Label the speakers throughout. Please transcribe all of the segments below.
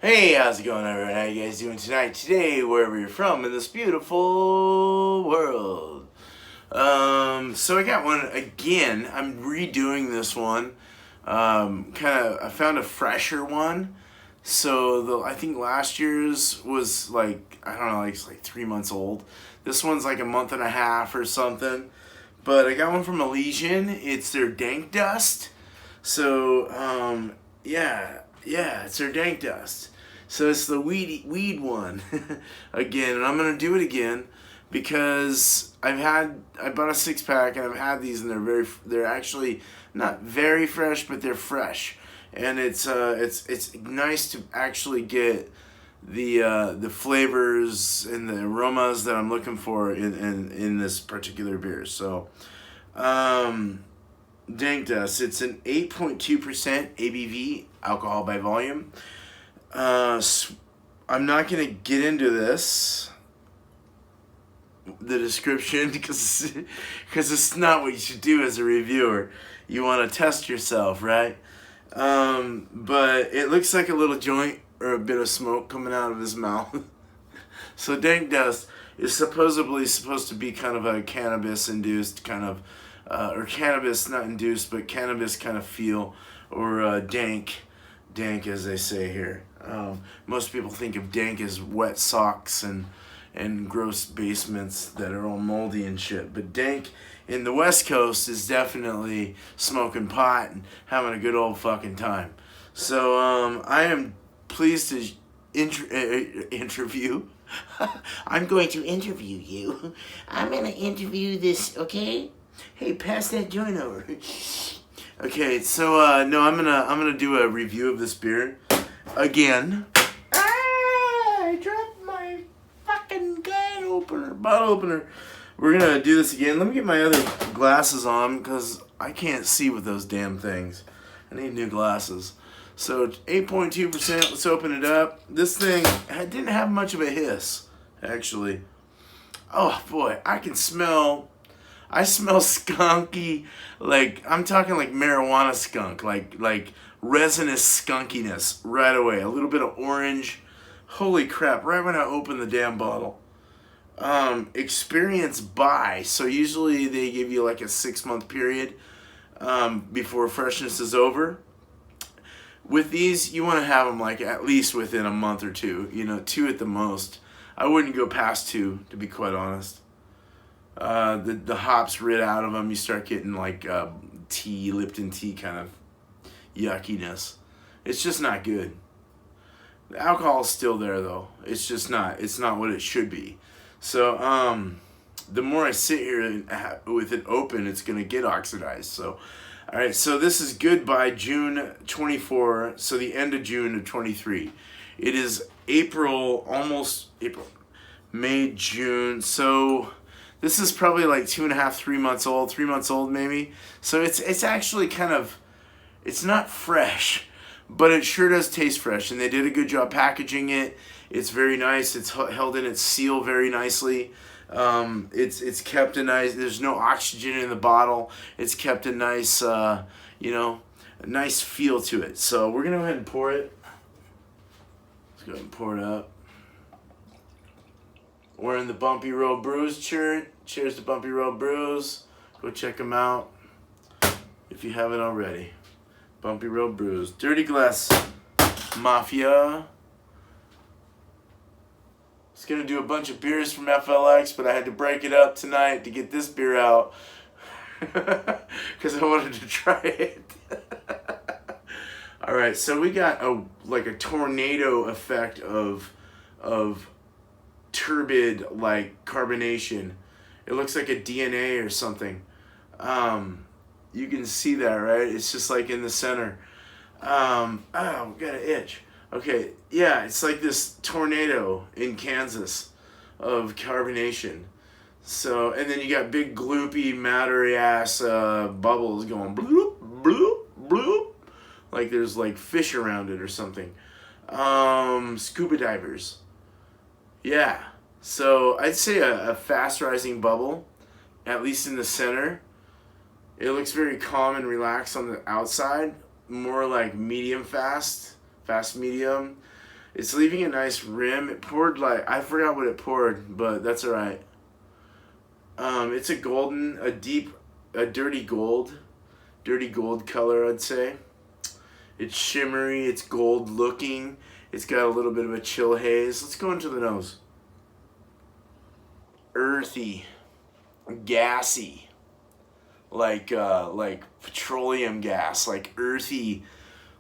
Speaker 1: Hey, how's it going, everyone? How you guys doing tonight? Today, wherever you're from in this beautiful world. So I got one again. I'm redoing this one. I found a fresher one. So I think last year's was like, I don't know, like it's like 3 months old. This one's like a month and a half or something. But I got one from Elysian. It's their Dank Dust. So, yeah, it's their Dank Dust. So it's the weed one again, and I'm gonna do it again because I bought a 6 pack and I've had these and they're actually not very fresh, but they're fresh, and it's nice to actually get the flavors and the aromas that I'm looking for in this particular beer. So, Dank Dust. It's an 8.2% ABV alcohol by volume. I'm not gonna get into the description, because it's not what you should do as a reviewer. You want to test yourself, right? But it looks like a little joint or a bit of smoke coming out of his mouth. So Dank Dust is supposedly supposed to be kind of a cannabis-induced kind of, or cannabis not induced, but cannabis kind of feel, or dank as they say here. Most people think of dank as wet socks and gross basements that are all moldy and shit. But dank in the West Coast is definitely smoking pot and having a good old fucking time. So I am pleased to interview. I'm going to interview you. I'm going to interview this, okay? Hey, pass that joint over. Okay, so no, I'm gonna do a review of this beer again. I dropped my fucking bottle opener. We're gonna do this again. Let me get my other glasses on because I can't see with those damn things. I need new glasses. So 8.2%. Let's open it up. This thing didn't have much of a hiss, actually. Oh boy, I smell skunky, like I'm talking like marijuana skunk, like resinous skunkiness right away. A little bit of orange. Holy crap, right when I open the damn bottle. Experience buy. So usually they give you like a 6-month period before freshness is over. With these, you want to have them like at least within a month or two, 2 at the most. I wouldn't go past 2, to be quite honest. The hops rid out of them. You start getting like Lipton tea kind of yuckiness. It's just not good. The alcohol's still there though. It's not what it should be. So the more I sit here with it open, it's gonna get oxidized. So, all right. So this is good by June 24. So the end of June of 23. It is almost April, May, June. So this is probably like 2.5, 3 months old, 3 months old maybe. So it's actually it's not fresh, but it sure does taste fresh. And they did a good job packaging it. It's very nice. It's held in its seal very nicely. It's kept a nice. There's no oxygen in the bottle. It's kept a nice, a nice feel to it. So we're gonna go ahead and pour it. Let's go ahead and pour it up. Wearing the Bumpy Road Brews shirt. Cheers to Bumpy Road Brews. Go check them out if you haven't already. Bumpy Road Brews. Dirty Glass Mafia. I was going to do a bunch of beers from FLX, but I had to break it up tonight to get this beer out because I wanted to try it. All right, so we got a tornado effect of turbid like carbonation. It looks like a DNA or something. You can see that, right? It's just like in the center. Got an itch. Okay, yeah, it's like this tornado in Kansas of carbonation. So, and then you got big gloopy mattery ass bubbles going bloop bloop bloop, like there's like fish around it or something. Scuba divers. Yeah, so I'd say a fast rising bubble, at least in the center. It looks very calm and relaxed on the outside, more like medium fast medium. It's leaving a nice rim. It poured like, I forgot what it poured, but that's all right. It's a dirty gold color, I'd say. It's shimmery, it's gold looking. It's got a little bit of a chill haze. Let's go into the nose. Earthy, gassy, like petroleum gas, like earthy,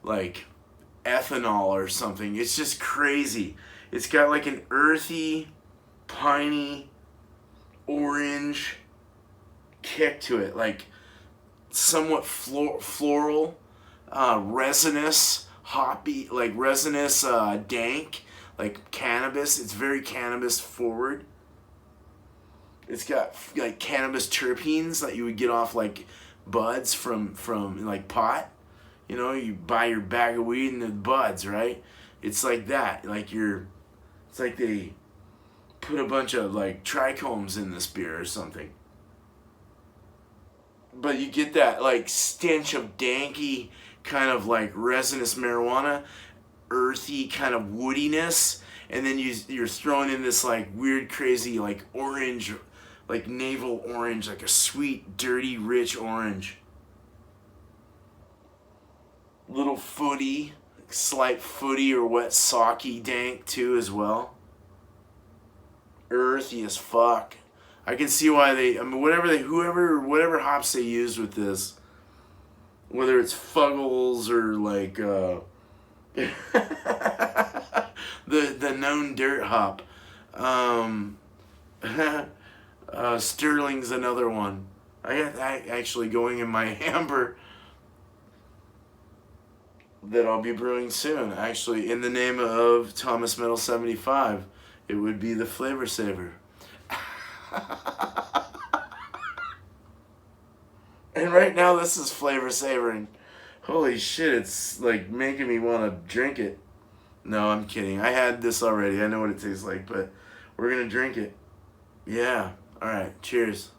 Speaker 1: like ethanol or something. It's just crazy. It's got like an earthy, piney, orange kick to it, like somewhat floral, resinous, hoppy, like resinous, dank, like cannabis. It's very cannabis forward. It's got like cannabis terpenes that you would get off like buds from like pot. You know, you buy your bag of weed and the buds, right? It's like that. It's like they put a bunch of like trichomes in this beer or something. But you get that like stench of danky kind of like resinous marijuana, earthy kind of woodiness, and then you're throwing in this like weird, crazy like orange, like navel orange, like a sweet, dirty, rich orange. Little footy, slight footy or wet socky dank too as well. Earthy as fuck. I can see why whatever hops they used with this, whether it's Fuggles or like the known dirt hop. Sterling's another one. I actually going in my amber that I'll be brewing soon. Actually, in the name of Thomas Metal 75, it would be the Flavor Saver. And right now this is Flavor Saver, and holy shit, it's like making me want to drink it. No, I'm kidding. I had this already. I know what it tastes like, but we're gonna drink it. Yeah. All right. Cheers.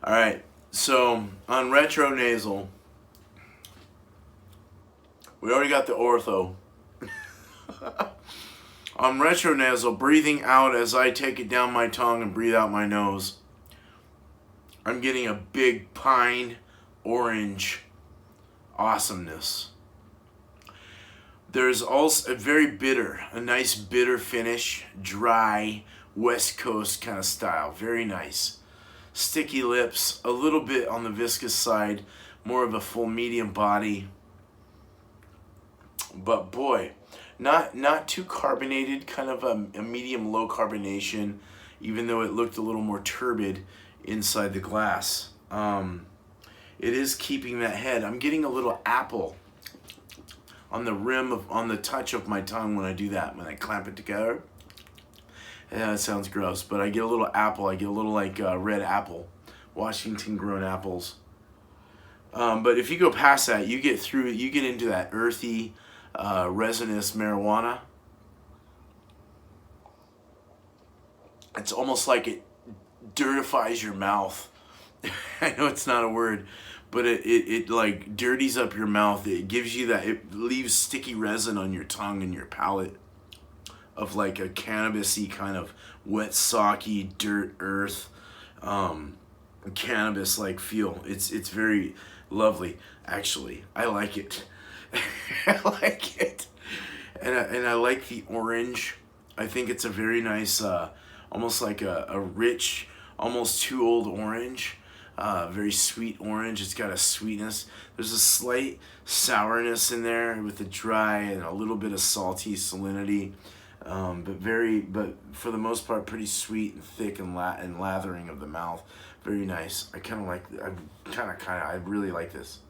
Speaker 1: All right. So on retro nasal, we already got the ortho. On retro nasal, breathing out as I take it down my tongue and breathe out my nose, I'm getting a big pine orange awesomeness. There's also a very bitter, a nice bitter finish, dry, West Coast kind of style. Very nice. Sticky lips, a little bit on the viscous side, more of a full medium body. But boy, not too carbonated, kind of a medium low carbonation, even though it looked a little more turbid inside the glass. It is keeping that head. I'm getting a little apple on the on the touch of my tongue when I do that, when I clamp it together. Yeah, it sounds gross, but I get a little apple. I get a little like red apple, Washington grown apples. But if you go past that, you get into that earthy, resinous marijuana. It's almost like it dirtifies your mouth. I know it's not a word, but it like dirties up your mouth. It gives you that, it leaves sticky resin on your tongue and your palate of like a cannabis-y kind of wet, socky, dirt, earth, cannabis like feel. It's very lovely, actually. I like it. I like it. And I like the orange. I think it's a very nice, almost like a rich, almost too old orange. Very sweet orange. It's got a sweetness. There's a slight sourness in there with the dry and a little bit of salty salinity. But for the most part, pretty sweet and thick and lathering of the mouth. Very nice. I kind of like. I really like this.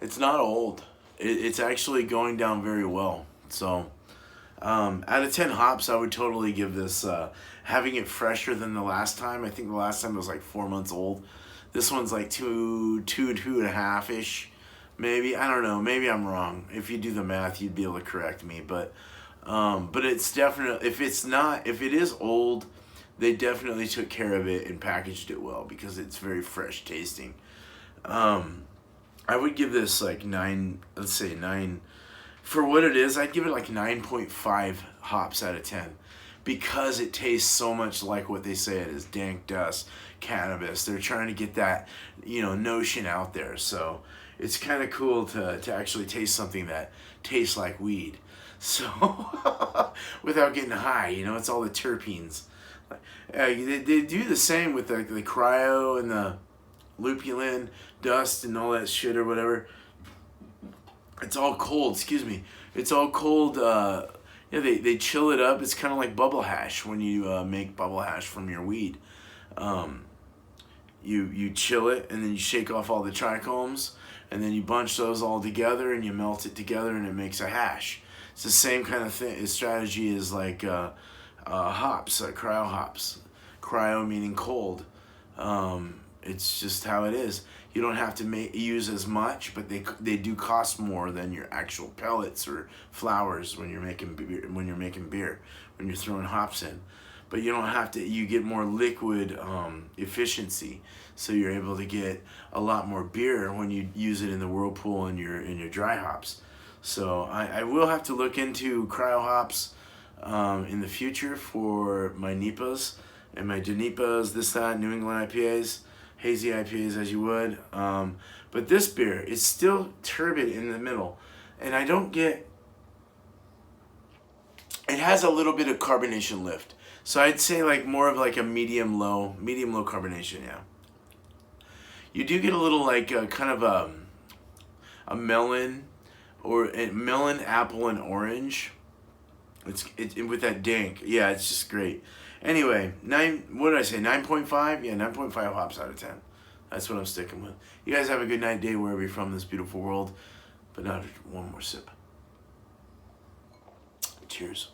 Speaker 1: It's not old. It's actually going down very well. So, out of 10 hops, I would totally give this. Having it fresher than the last time. I think the last time it was like 4 months old. This one's like two and a half ish, maybe. I don't know. Maybe I'm wrong. If you do the math, you'd be able to correct me. But But it's definitely, if it is old, they definitely took care of it and packaged it well because it's very fresh tasting. I would give this like 9, let's say 9. For what it is, I'd give it like 9.5 hops out of 10 because it tastes so much like what they say it is, dank dust, cannabis. They're trying to get that, notion out there. So it's kind of cool to actually taste something that tastes like weed. So without getting high, it's all the terpenes. They do the same with the cryo and the lupulin dust and all that shit or whatever. It's all cold, excuse me. It's all cold. They chill it up. It's kind of like bubble hash when you make bubble hash from your weed. You chill it and then you shake off all the trichomes and then you bunch those all together and you melt it together and it makes a hash. It's the same kind of thing. Strategy is like hops, cryo hops. Cryo meaning cold. It's just how it is. You don't have to use as much, but they do cost more than your actual pellets or flowers when you're making beer. When you're throwing hops in, but you don't have to. You get more liquid efficiency, so you're able to get a lot more beer when you use it in the whirlpool and your dry hops. So I will have to look into cryo hops in the future for my NEPAs and my DNEPAs, New England IPAs. Hazy IPAs as you would, but this beer is still turbid in the middle, and I don't get. It has a little bit of carbonation lift, so I'd say like more of like a medium low carbonation. Yeah, you do get a little like kind of a melon or a melon, apple, and orange. It's with that dank. Yeah, it's just great. Anyway, 9. What did I say? 9.5. Yeah, 9.5 hops out of 10. That's what I'm sticking with. You guys have a good night, day, wherever you're from in this beautiful world. But now, one more sip. Cheers.